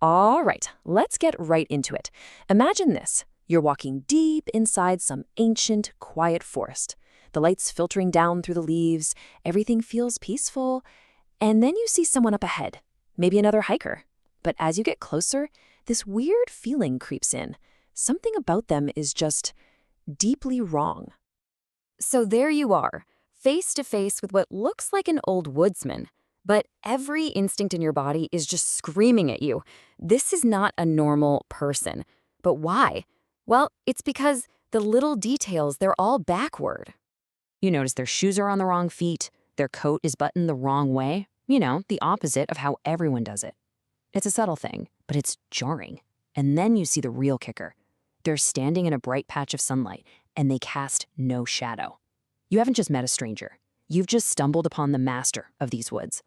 All right, let's get right into it. Imagine this. You're walking deep inside some ancient, quiet forest. The light's filtering down through the leaves, everything feels peaceful, and then you see someone up ahead, maybe another hiker. But as you get closer, this weird feeling creeps in. Something about them is just deeply wrong. So there you are, face to face with what looks like an old woodsman. But every instinct in your body is just screaming at you. This is not a normal person. But why? Well, it's because the little details, they're all backward. You notice their shoes are on the wrong feet, their coat is buttoned the wrong way. The opposite of how everyone does it. It's a subtle thing, but it's jarring. And then you see the real kicker. They're standing in a bright patch of sunlight, and they cast no shadow. You haven't just met a stranger. You've just stumbled upon the master of these woods.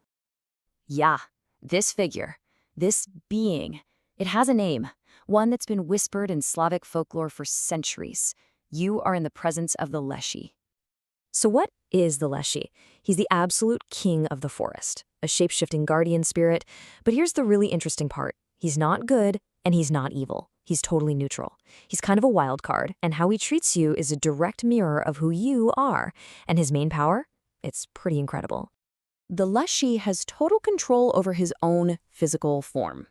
Yeah, this figure, this being, it has a name, one that's been whispered in Slavic folklore for centuries. You are in the presence of the Leshy. So what is the Leshy? He's the absolute king of the forest, a shape-shifting guardian spirit. But here's the really interesting part. He's not good, and he's not evil. He's totally neutral. He's kind of a wild card, and how he treats you is a direct mirror of who you are. And his main power? It's pretty incredible. The Leshy has total control over his own physical form.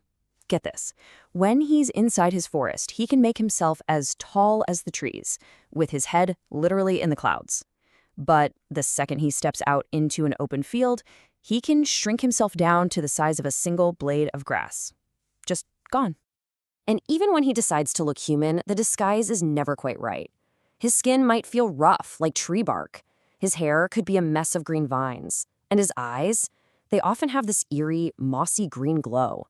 Get this. When he's inside his forest, he can make himself as tall as the trees, with his head literally in the clouds. But the second he steps out into an open field, he can shrink himself down to the size of a single blade of grass. Just gone. And even when he decides to look human, the disguise is never quite right. His skin might feel rough, like tree bark. His hair could be a mess of green vines. And his eyes, they often have this eerie, mossy green glow.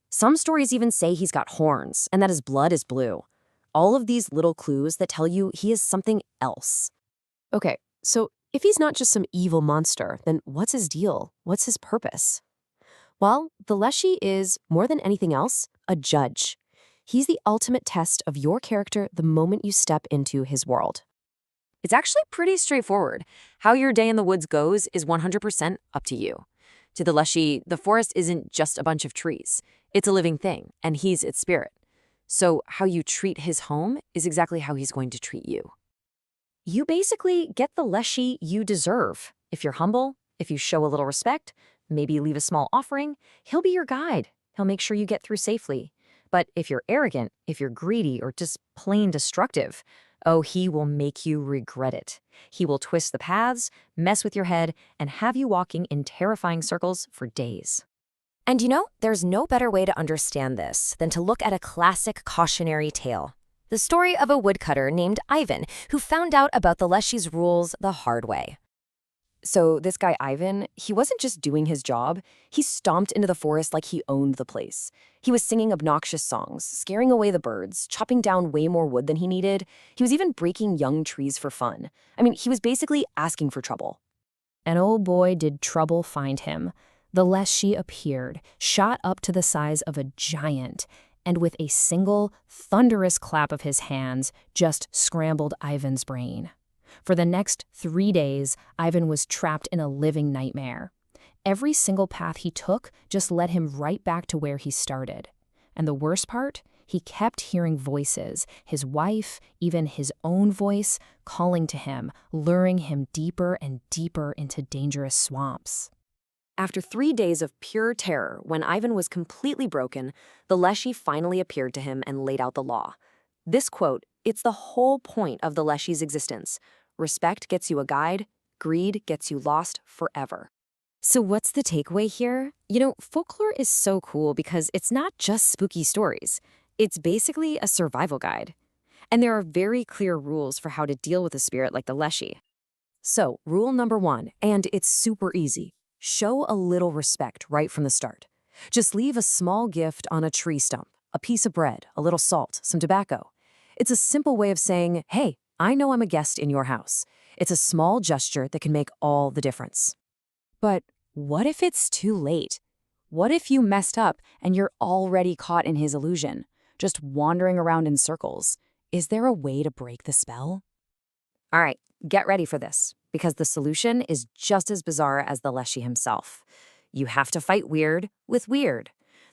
Some stories even say he's got horns and that his blood is blue. All of these little clues that tell you he is something else. Okay, so if he's not just some evil monster, then what's his deal? What's his purpose? Well, the Leshy is, more than anything else, a judge. He's the ultimate test of your character the moment you step into his world. It's actually pretty straightforward. How your day in the woods goes is 100% up to you. To the Leshy, the forest isn't just a bunch of trees. It's a living thing, and he's its spirit. So how you treat his home is exactly how he's going to treat you. You basically get the Leshy you deserve. If you're humble, if you show a little respect, maybe leave a small offering, he'll be your guide. He'll make sure you get through safely. But if you're arrogant, if you're greedy, or just plain destructive, oh, he will make you regret it. He will twist the paths, mess with your head, and have you walking in terrifying circles for days. And there's no better way to understand this than to look at a classic cautionary tale. The story of a woodcutter named Ivan who found out about the Leshy's rules the hard way. So this guy Ivan, he wasn't just doing his job, he stomped into the forest like he owned the place. He was singing obnoxious songs, scaring away the birds, chopping down way more wood than he needed. He was even breaking young trees for fun. I mean, he was basically asking for trouble. And oh boy, did trouble find him. The Leshy appeared, shot up to the size of a giant, and with a single, thunderous clap of his hands, just scrambled Ivan's brain. For the next 3 days, Ivan was trapped in a living nightmare. Every single path he took just led him right back to where he started. And the worst part? He kept hearing voices, his wife, even his own voice, calling to him, luring him deeper and deeper into dangerous swamps. After 3 days of pure terror, when Ivan was completely broken, the Leshy finally appeared to him and laid out the law. This quote, it's the whole point of the Leshy's existence. Respect gets you a guide, greed gets you lost forever. So what's the takeaway here? Folklore is so cool because it's not just spooky stories. It's basically a survival guide. And there are very clear rules for how to deal with a spirit like the Leshy. So, rule number 1, and it's super easy. Show a little respect right from the start. Just leave a small gift on a tree stump, a piece of bread, a little salt, some tobacco. It's a simple way of saying, hey, I know I'm a guest in your house. It's a small gesture that can make all the difference. But what if it's too late? What if you messed up and you're already caught in his illusion, just wandering around in circles? Is there a way to break the spell? All right, get ready for this, because the solution is just as bizarre as the Leshy himself. You have to fight weird with weird.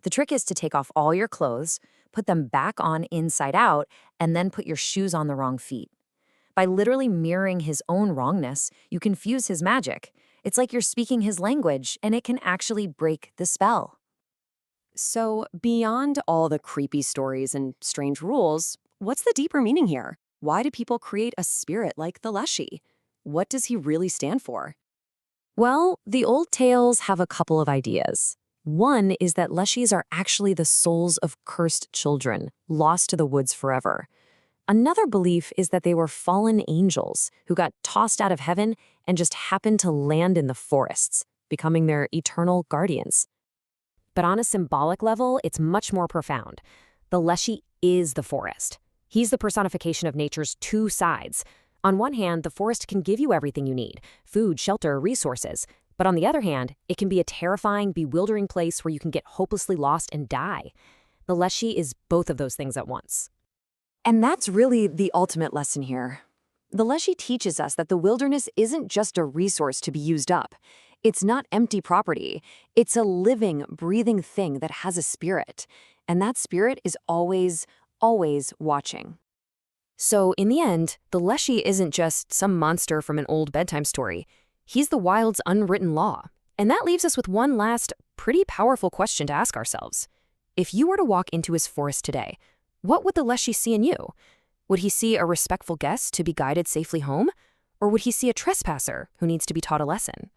The trick is to take off all your clothes, put them back on inside out, and then put your shoes on the wrong feet. By literally mirroring his own wrongness, you confuse his magic. It's like you're speaking his language, and it can actually break the spell. So, beyond all the creepy stories and strange rules, what's the deeper meaning here? Why do people create a spirit like the Leshy? What does he really stand for? Well, the old tales have a couple of ideas. One is that Leshies are actually the souls of cursed children, lost to the woods forever. Another belief is that they were fallen angels who got tossed out of heaven and just happened to land in the forests, becoming their eternal guardians. But on a symbolic level, it's much more profound. The Leshy is the forest. He's the personification of nature's two sides. On one hand, the forest can give you everything you need: food, shelter, resources. But on the other hand, it can be a terrifying, bewildering place where you can get hopelessly lost and die. The Leshy is both of those things at once. And that's really the ultimate lesson here. The Leshy teaches us that the wilderness isn't just a resource to be used up. It's not empty property. It's a living, breathing thing that has a spirit. And that spirit is always, always watching. So in the end, the Leshy isn't just some monster from an old bedtime story. He's the wild's unwritten law. And that leaves us with one last, pretty powerful question to ask ourselves. If you were to walk into his forest today, what would the Leshy see in you? Would he see a respectful guest to be guided safely home? Or would he see a trespasser who needs to be taught a lesson?